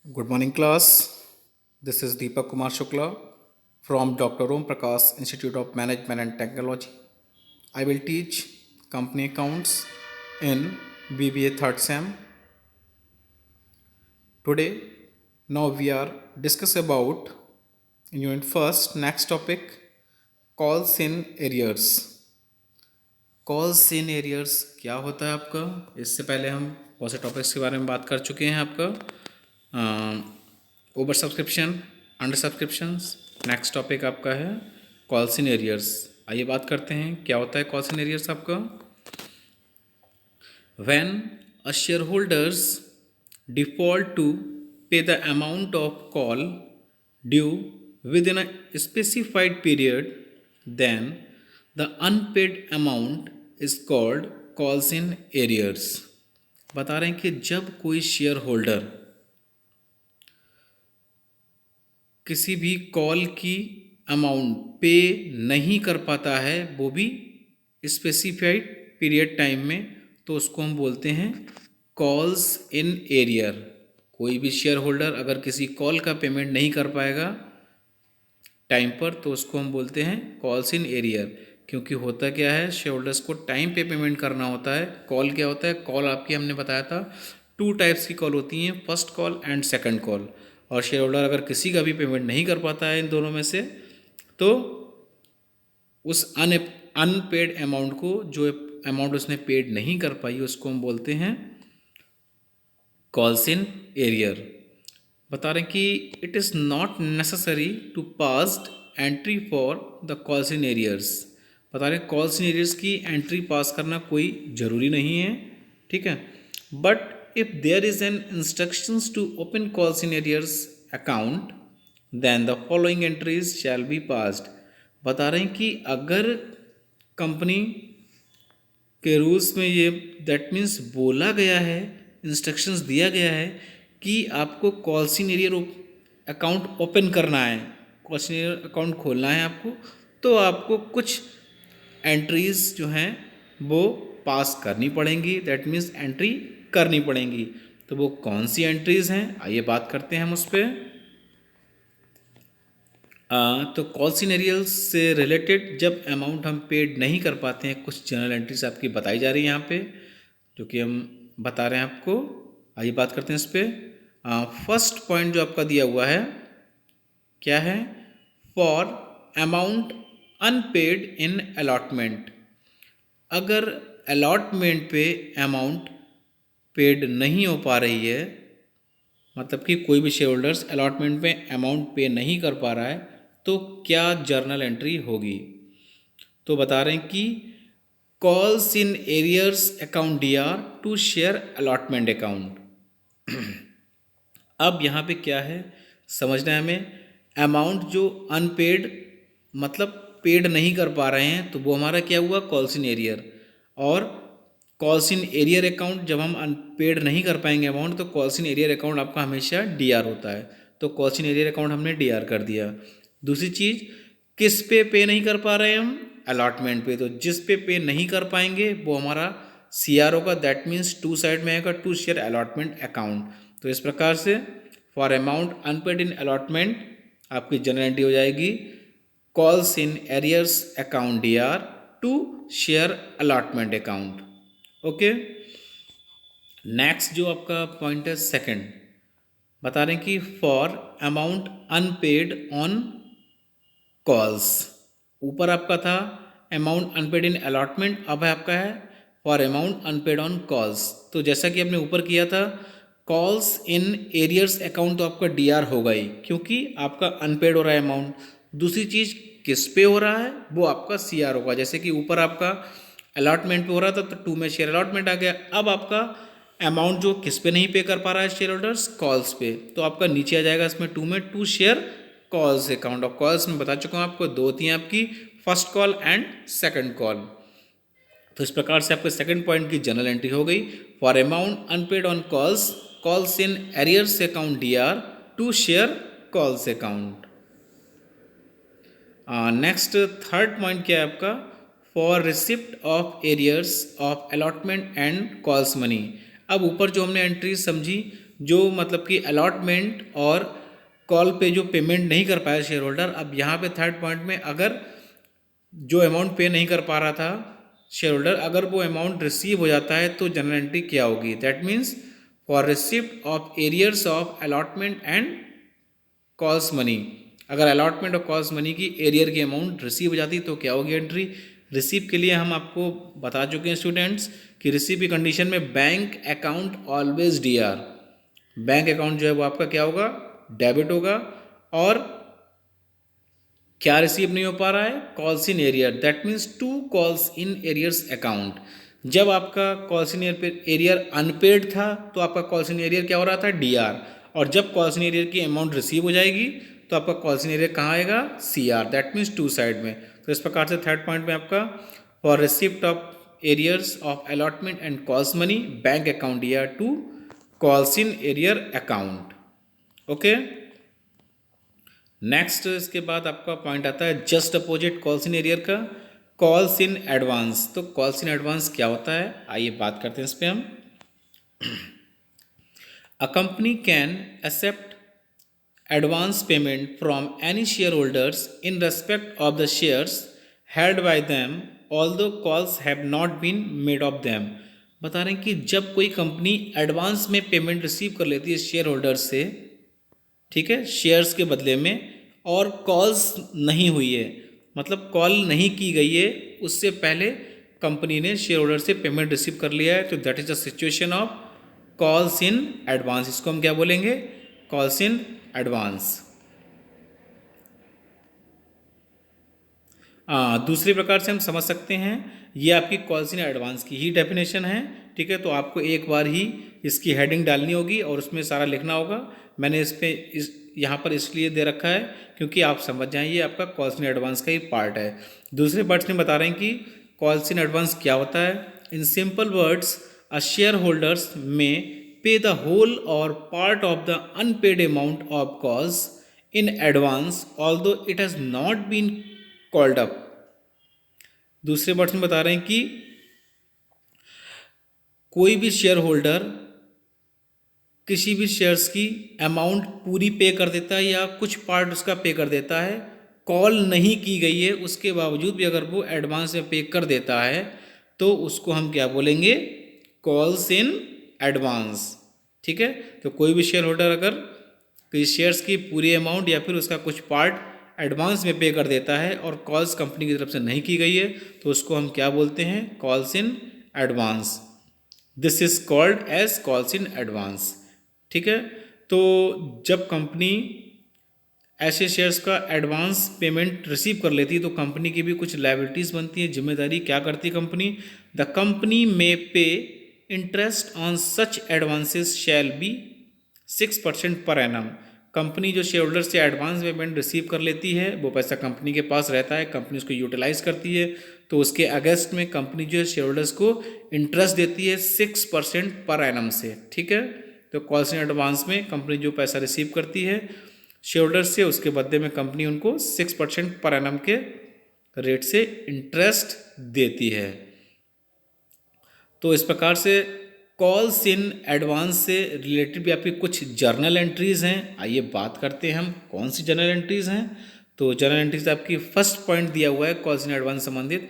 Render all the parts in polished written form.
Good morning, class. This is Deepak Kumar Shukla from Dr. Om Prakash Institute of Management and Technology. I will teach company accounts in BBA third sem. Today, now we are discuss about in unit first. Next topic, calls in arrears. Calls in arrears क्या होता है आपका? इससे पहले हम बहुत से topics के बारे में बात कर चुके हैं आपका over subscription, under subscriptions. Next topic आपका है कॉल्स इन एरियर्स। आइए बात करते हैं क्या होता है कॉल्स इन एरियर्स आपका। When a share holders default to pay the amount of call due within a specified period then the unpaid amount is called calls in arrears. बता रहे हैं कि जब कोई शेयर होल्डर किसी भी call की अमाउंट पे नहीं कर पाता है, वो भी स्पेसिफाइड पीरियड टाइम में, तो उसको हम बोलते हैं कॉल्स इन एरियर। कोई भी शेयर होल्डर अगर किसी कॉल का पेमेंट नहीं कर पाएगा टाइम पर, तो उसको हम बोलते हैं कॉल्स इन एरियर। क्योंकि होता क्या है, शेयर होल्डर्स को टाइम पे पेमेंट करना होता है। कॉल क्या होता है? कॉल आपकी हमने बताया था 2 टाइप्स की कॉल होती हैं, first call and second call. और शेयर होल्डर अगर किसी का भी पेमेंट नहीं कर पाता है इन दोनों में से, तो उस अनपेड अमाउंट को, जो अमाउंट उसने पेड नहीं कर पाई, उसको हम बोलते हैं कॉल्स इन एरियर। बता रहे हैं कि it is not necessary to passed entry for the calls in arrears. बता रहे हैं कॉल्स इन एरियर्स की एंट्री पास करना कोई ज़रूरी नहीं है, ठीक है। But if there is an instructions to open calls in arrears account then the following entries shall be passed. बता रहे हैं कि अगर कंपनी के रूल्स में ये दैट मीन्स बोला गया है, इंस्ट्रक्शंस दिया गया है कि आपको calls in arrear account open करना है, कॉल्स इन एरियर अकाउंट खोलना है आपको, तो आपको कुछ एंट्रीज जो हैं वो पास करनी पड़ेंगी, दैट मीन्स एंट्री करनी पड़ेंगी। तो वो कौन सी एंट्रीज हैं, आइए बात करते हैं हम उस पर। तो कॉल सिनेरियल्स से रिलेटेड जब अमाउंट हम पेड नहीं कर पाते हैं, कुछ जनरल एंट्रीज आपकी बताई जा रही है यहाँ पे, जो कि हम बता रहे हैं आपको। आइए बात करते हैं इस पर। फर्स्ट पॉइंट जो आपका दिया हुआ है क्या है? For amount unpaid in allotment. अगर अलॉटमेंट पे अमाउंट पेड नहीं हो पा रही है, मतलब कि कोई भी शेयर होल्डर्स अलॉटमेंट पे अमाउंट पे नहीं कर पा रहा है, तो क्या जर्नल एंट्री होगी? तो बता रहे हैं कि calls in arrears account DR to share allotment account. अब यहाँ पे क्या है समझना है हमें। अमाउंट जो अनपेड, मतलब पेड नहीं कर पा रहे हैं, तो वो हमारा क्या हुआ? Calls in arrear. और कॉल्स इन एरियर अकाउंट जब हम अनपेड नहीं कर पाएंगे अमाउंट, तो कॉल्स इन एरियर अकाउंट आपका हमेशा डीआर होता है। तो कॉल्स इन एरियर अकाउंट हमने डीआर कर दिया। दूसरी चीज़, किस पे नहीं कर पा रहे हैं हम? अलॉटमेंट पे। तो जिस पे नहीं कर पाएंगे वो हमारा सीआर होगा, दैट मीन्स टू साइड में आएगा, टू शेयर अलॉटमेंट अकाउंट। तो इस प्रकार से for amount unpaid in allotment आपकी जनरल एंट्री हो जाएगी calls in arrears account DR to share allotment account. Okay. Next जो आपका पॉइंट है सेकंड, बता रहे हैं कि for amount unpaid on calls. ऊपर आपका था अमाउंट अनपेड इन अलॉटमेंट, अब है आपका है for amount unpaid on calls. तो जैसा कि आपने ऊपर किया था कॉल्स इन एरियर्स अकाउंट, तो आपका डीआर होगा ही, क्योंकि आपका अनपेड हो रहा है अमाउंट। दूसरी चीज़, किस पे हो रहा है? वो आपका सीआर होगा। जैसे कि ऊपर आपका अलॉटमेंट पे हो रहा था, तो 2 में शेयर अलॉटमेंट आ गया। अब आपका अमाउंट जो किस पे नहीं पे कर पा रहा है शेयर होल्डर्स? कॉल्स पे, तो आपका नीचे आ जाएगा इसमें 2 में 2 share calls account. Of calls में बता चुका हूँ आपको, 2 होती हैं आपकी, first call and second call. तो इस प्रकार से आपके सेकंड पॉइंट की जनरल एंट्री हो गई for amount unpaid on calls, calls in arrears account DR to share calls account. Next third point क्या है आपका? For receipt of arrears of allotment and calls money. अब ऊपर जो हमने एंट्री समझी जो मतलब कि अलॉटमेंट और कॉल पे जो पेमेंट नहीं कर पाया शेयर होल्डर, अब यहाँ पे थर्ड पॉइंट में अगर जो अमाउंट पे नहीं कर पा रहा था शेयर होल्डर, अगर वो अमाउंट रिसीव हो जाता है तो जनरल एंट्री क्या होगी? That means for receipt of arrears of allotment and calls money. अगर अलॉटमेंट और कॉल्स मनी की एरियर की अमाउंट रिसीव हो जाती तो क्या होगी एंट्री? रिसीव के लिए हम आपको बता चुके हैं स्टूडेंट्स कि रिसीव की कंडीशन में bank account always DR, bank account जो है वो आपका क्या होगा? डेबिट होगा। और क्या रिसीव नहीं हो पा रहा है? Calls in arrear, that means 2 calls in arrears account. जब आपका कॉल्स इन एरियर अनपेड था तो आपका कॉल्स इन एरियर क्या हो रहा था? डीआर। और जब कॉल्स इन एरियर की अमाउंट रिसीव हो जाएगी तो आपका कॉल्स इन एरियर कहाँ आएगा? सीआर, दैट मीन्स 2 साइड में। तो इस प्रकार से थर्ड पॉइंट में आपका for receipt of arrears of allotment and calls money bank account DR to calls in arrear account. Okay, next इसके बाद आपका पॉइंट आता है just opposite calls in arrear का, कॉल्स इन एडवांस। तो कॉल्स इन एडवांस क्या होता है, आइए बात करते हैं इस पर हम। A company can accept advance payment from any shareholders in respect of the shares held by them although calls have not been made of them। बता रहे हैं कि जब कोई कंपनी एडवांस में पेमेंट रिसीव कर लेती है शेयर होल्डर से, ठीक है, शेयर्स के बदले में, और कॉल्स नहीं हुई है, मतलब कॉल नहीं की गई है, उससे पहले कंपनी ने शेयर होल्डर से पेमेंट रिसीव कर लिया है, तो that is the situation of calls in advance. इसको हम क्या बोलेंगे? Calls in advance. दूसरे प्रकार से हम समझ सकते हैं, ये आपकी कॉल्स इन एडवांस की ही डेफिनेशन है, ठीक है। तो आपको एक बार ही इसकी हेडिंग डालनी होगी और उसमें सारा लिखना होगा। मैंने इस यहाँ पर इसलिए दे रखा है क्योंकि आप समझ जाएं ये आपका कॉल्स इन एडवांस का ही पार्ट है। दूसरे पार्ट्स में बता रहे हैं कि कॉल्स इन एडवांस क्या होता है। In simple words, a share holders में pay the whole or part of the unpaid amount of calls in advance although it has not been called up। दूसरे वर्ड्स में बता रहे हैं कि कोई भी शेयर होल्डर किसी भी शेयर्स की अमाउंट पूरी पे कर देता है या कुछ पार्ट उसका पे कर देता है, कॉल नहीं की गई है उसके बावजूद भी अगर वो एडवांस में पे कर देता है तो उसको हम क्या बोलेंगे? कॉल्स इन एडवांस, ठीक है। तो कोई भी शेयर होल्डर अगर किसी शेयर्स की पूरी अमाउंट या फिर उसका कुछ पार्ट एडवांस में पे कर देता है और कॉल्स कंपनी की तरफ से नहीं की गई है तो उसको हम क्या बोलते हैं? Calls in advance. This is called as calls in advance, ठीक है। तो जब कंपनी ऐसे शेयर्स का एडवांस पेमेंट रिसीव कर लेती है तो कंपनी की भी कुछ लायबिलिटीज़ बनती है, जिम्मेदारी। क्या करती है कंपनी? द कंपनी में पे interest on such advances shall be 6% per annum. Company जो शेयर होल्डर से एडवांस पेमेंट रिसीव कर लेती है वो पैसा कंपनी के पास रहता है, कंपनी उसको यूटिलाइज करती है, तो उसके अगेंस्ट में कंपनी जो है शेयर होल्डर्स को इंटरेस्ट देती है 6% पर एनम से, ठीक है। तो कॉल्स इन एडवांस में कंपनी जो पैसा रिसीव करती है शेयर होल्डर्स से, उसके बदले में कंपनी उनको 6% पर एनम के रेट से इंटरेस्ट देती है। तो इस प्रकार से कॉल्स इन एडवांस से रिलेटेड भी आपकी कुछ जर्नल एंट्रीज़ हैं। आइए बात करते हैं हम कौन सी जर्नल एंट्रीज़ हैं। तो जर्नल एंट्रीज आपकी फर्स्ट पॉइंट दिया हुआ है कॉल्स इन एडवांस संबंधित,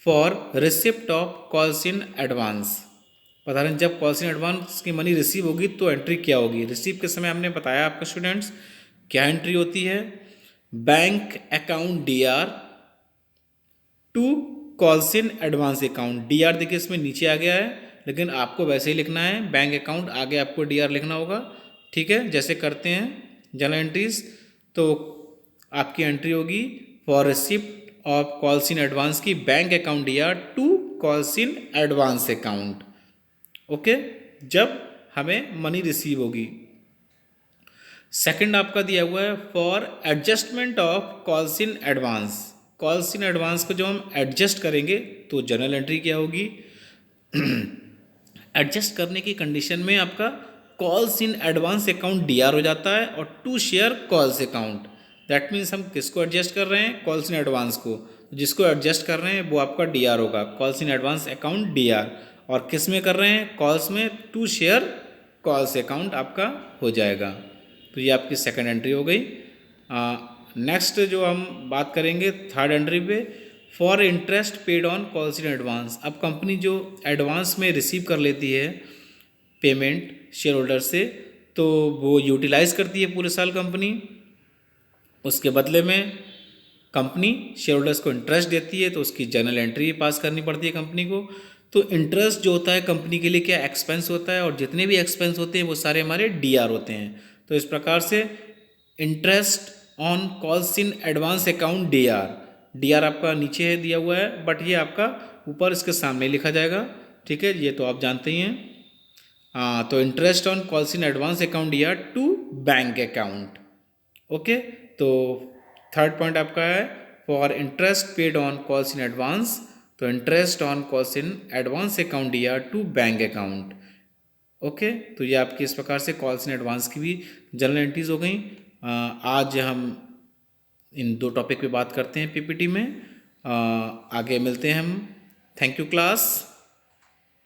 for receipt of calls in advance. बता रहे हैं जब कॉल्स इन एडवांस की मनी रिसीव होगी तो एंट्री क्या होगी? रिसीव के समय हमने बताया आपको स्टूडेंट्स क्या एंट्री होती है? Bank account DR to calls in advance account. DR देखिए इसमें नीचे आ गया है लेकिन आपको वैसे ही लिखना है, बैंक अकाउंट आगे आपको डीआर लिखना होगा, ठीक है, जैसे करते हैं जर्नल एंट्रीज। तो आपकी एंट्री होगी for receipt of calls in advance की bank account DR to calls in advance account, okay, जब हमें मनी रिसीव होगी। सेकंड आपका दिया हुआ है for adjustment of calls in advance. Calls in advance को जब हम एडजस्ट करेंगे तो जर्नल एंट्री क्या होगी? एडजस्ट करने की कंडीशन में आपका calls in advance account DR हो जाता है और to share calls account. That means हम किसको एडजस्ट कर रहे हैं? कॉल्स इन एडवांस को। जिसको एडजस्ट कर रहे हैं वो आपका डीआर होगा, calls in advance account D R. और किस में कर रहे हैं? कॉल्स में टू शेयर कॉल्स अकाउंट आपका हो जाएगा। तो ये आपकी सेकंड एंट्री हो गई। नेक्स्ट जो हम बात करेंगे थर्ड एंट्री पे, for interest paid on calls in advance. अब कंपनी जो एडवांस में रिसीव कर लेती है पेमेंट शेयर होल्डर से, तो वो यूटिलाइज़ करती है पूरे साल कंपनी। उसके बदले में कंपनी शेयर होल्डर्स को इंटरेस्ट देती है, तो उसकी जर्नल एंट्री पास करनी पड़ती है कंपनी को। तो इंटरेस्ट जो होता है कंपनी के लिए क्या एक्सपेंस होता है, और जितने भी एक्सपेंस होते हैं वो सारे हमारे डीआर होते हैं। तो इस प्रकार से interest on calls in advance account D R आपका नीचे है दिया हुआ है, बट ये आपका ऊपर इसके सामने लिखा जाएगा। ठीक है, ये तो आप जानते ही हैं। तो interest on calls in advance account DR to bank account. Okay, तो थर्ड पॉइंट आपका है for interest paid on calls in advance, तो interest on calls in advance account DR to bank account. Okay, तो ये आपकी इस प्रकार से कॉल्स इन एडवांस की भी जनरल एंट्रीज हो गई। आज हम इन दो टॉपिक पे बात करते हैं पीपीटी में। आगे मिलते हैं हम। Thank you class.